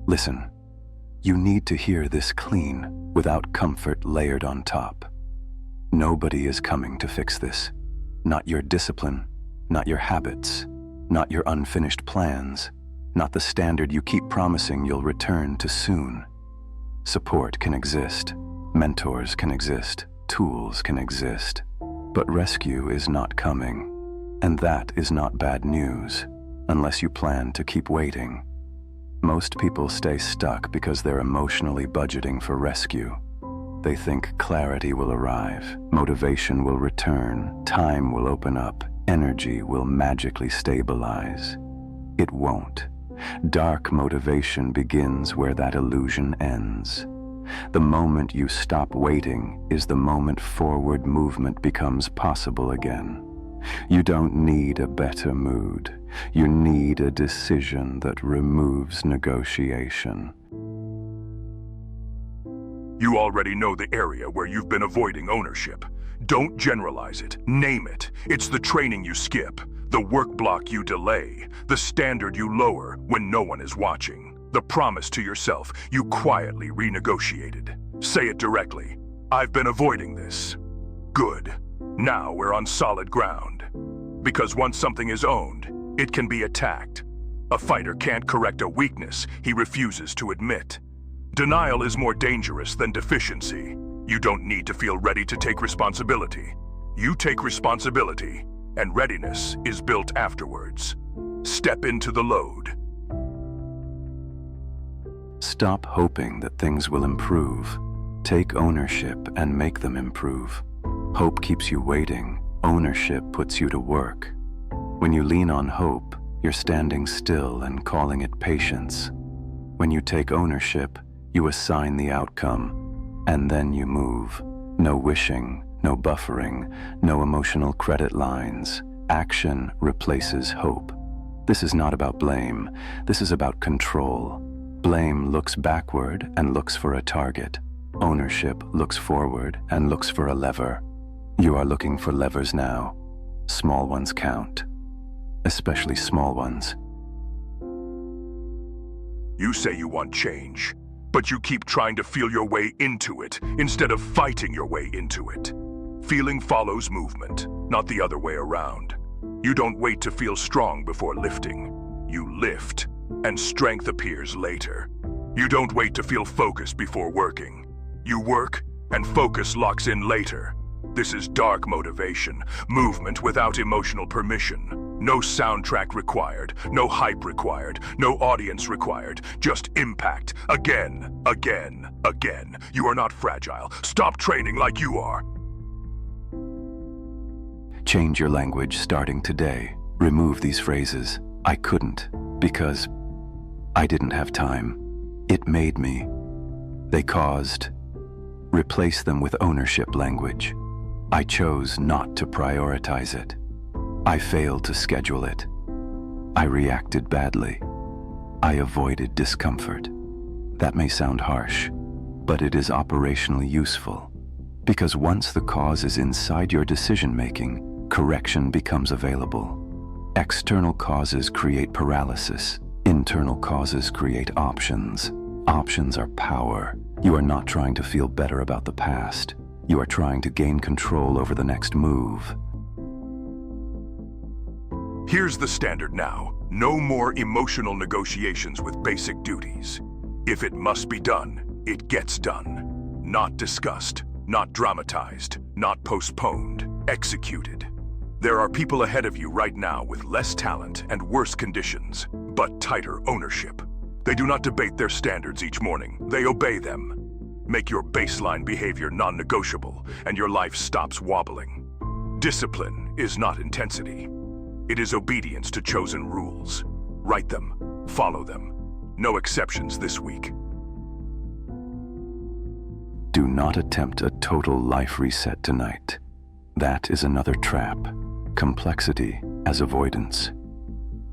Listen, you need to hear this clean, without comfort layered on top. Nobody is coming to fix this. Not your discipline, not your habits, not your unfinished plans, not the standard you keep promising you'll return to soon. Support can exist, mentors can exist, tools can exist, but rescue is not coming. And that is not bad news, unless you plan to keep waiting. Most people stay stuck because they're emotionally budgeting for rescue. They think clarity will arrive, motivation will return, time will open up, energy will magically stabilize. It won't. Dark motivation begins where that illusion ends. The moment you stop waiting is the moment forward movement becomes possible again. You don't need a better mood. You need a decision that removes negotiation. You already know the area where you've been avoiding ownership. Don't generalize it. Name it. It's the training you skip, the work block you delay, the standard you lower when no one is watching, the promise to yourself you quietly renegotiated. Say it directly. I've been avoiding this. Good. Now we're on solid ground. Because once something is owned, it can be attacked. A fighter can't correct a weakness he refuses to admit. Denial is more dangerous than deficiency. You don't need to feel ready to take responsibility. You take responsibility, and readiness is built afterwards. Step into the load. Stop hoping that things will improve. Take ownership and make them improve. Hope keeps you waiting. Ownership puts you to work. When you lean on hope, you're standing still and calling it patience. When you take ownership, you assign the outcome, and then you move. No wishing, no buffering, no emotional credit lines. Action replaces hope. This is not about blame. This is about control. Blame looks backward and looks for a target. Ownership looks forward and looks for a lever. You are looking for levers now. Small ones count, especially small ones. You say you want change, but you keep trying to feel your way into it instead of fighting your way into it. Feeling follows movement, not the other way around. You don't wait to feel strong before lifting. You lift, and strength appears later. You don't wait to feel focused before working. You work, and focus locks in later. This is dark motivation, movement without emotional permission. No soundtrack required, no hype required, no audience required, just impact. Again, again, again. You are not fragile. Stop training like you are. Change your language starting today. Remove these phrases. I couldn't, because I didn't have time. It made me. They caused. Replace them with ownership language. I chose not to prioritize it. I failed to schedule it. I reacted badly. I avoided discomfort. That may sound harsh, but it is operationally useful. Because once the cause is inside your decision-making, correction becomes available. External causes create paralysis. Internal causes create options. Options are power. You are not trying to feel better about the past. You are trying to gain control over the next move. Here's the standard now. No more emotional negotiations with basic duties. If it must be done, it gets done. Not discussed, not dramatized, not postponed, executed. There are people ahead of you right now with less talent and worse conditions, but tighter ownership. They do not debate their standards each morning. They obey them. Make your baseline behavior non-negotiable, and your life stops wobbling. Discipline is not intensity. It is obedience to chosen rules. Write them, follow them. No exceptions this week. Do not attempt a total life reset tonight. That is another trap. Complexity as avoidance.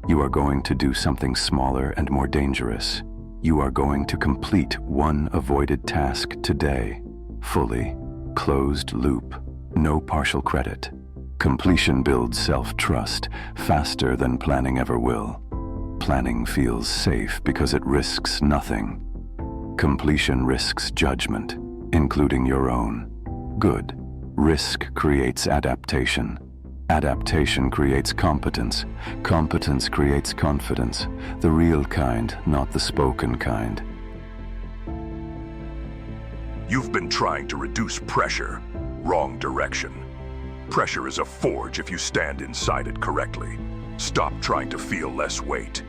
You are going to do something smaller and more dangerous. You are going to complete one avoided task today, fully, closed loop, no partial credit. Completion builds self-trust faster than planning ever will. planning feels safe because it risks nothing. Completion risks judgment, including your own. Good. Risk creates adaptation. Adaptation creates competence. Competence creates confidence. The real kind, not the spoken kind. You've been trying to reduce pressure. Wrong direction. Pressure is a forge if you stand inside it correctly. Stop trying to feel less weight.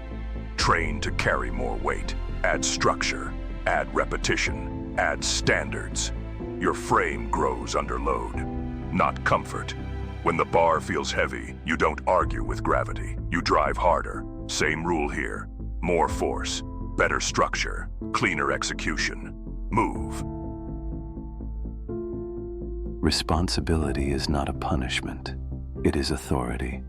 Train to carry more weight. Add structure. Add repetition. Add standards. Your frame grows under load, not comfort. When the bar feels heavy, you don't argue with gravity. You drive harder. Same rule here. More force, better structure, cleaner execution. Move. Responsibility is not a punishment. It is authority.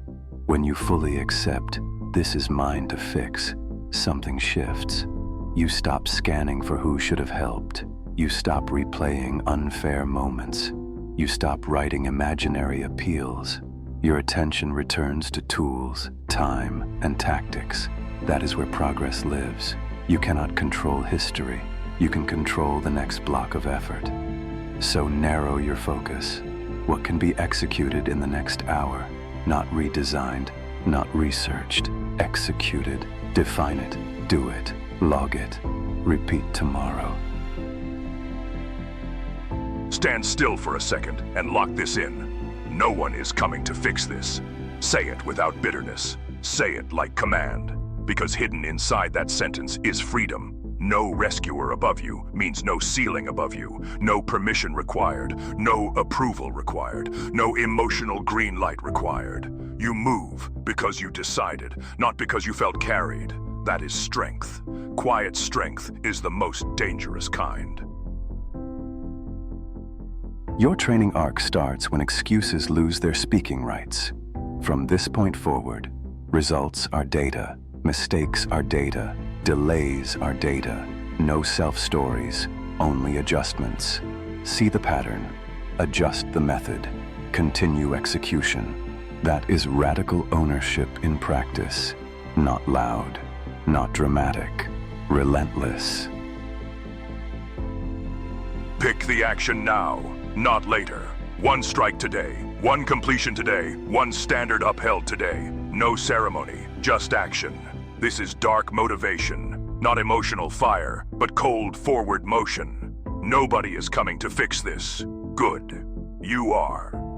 When you fully accept, this is mine to fix, something shifts. You stop scanning for who should have helped. You stop replaying unfair moments. You stop writing imaginary appeals. Your attention returns to tools, time, and tactics. That is where progress lives. You cannot control history. You can control the next block of effort. So narrow your focus. What can be executed in the next hour? Not redesigned, not researched. Executed. Define it. Do it. Log it. Repeat tomorrow. Stand still for a second and lock this in. No one is coming to fix this. Say it without bitterness. Say it like command. Because hidden inside that sentence is freedom. No rescuer above you means no ceiling above you. No permission required. No approval required. No emotional green light required. You move because you decided, not because you felt carried. That is strength. Quiet strength is the most dangerous kind. Your training arc starts when excuses lose their speaking rights. From this point forward, results are data, mistakes are data, delays are data. No self-stories, only adjustments. See the pattern, adjust the method, continue execution. That is radical ownership in practice. Not loud, not dramatic, relentless. Pick the action now. Not later. One strike today, one completion today, one standard upheld today. No ceremony, just action. This is dark motivation, not emotional fire, but cold forward motion. Nobody is coming to fix this. Good. You are.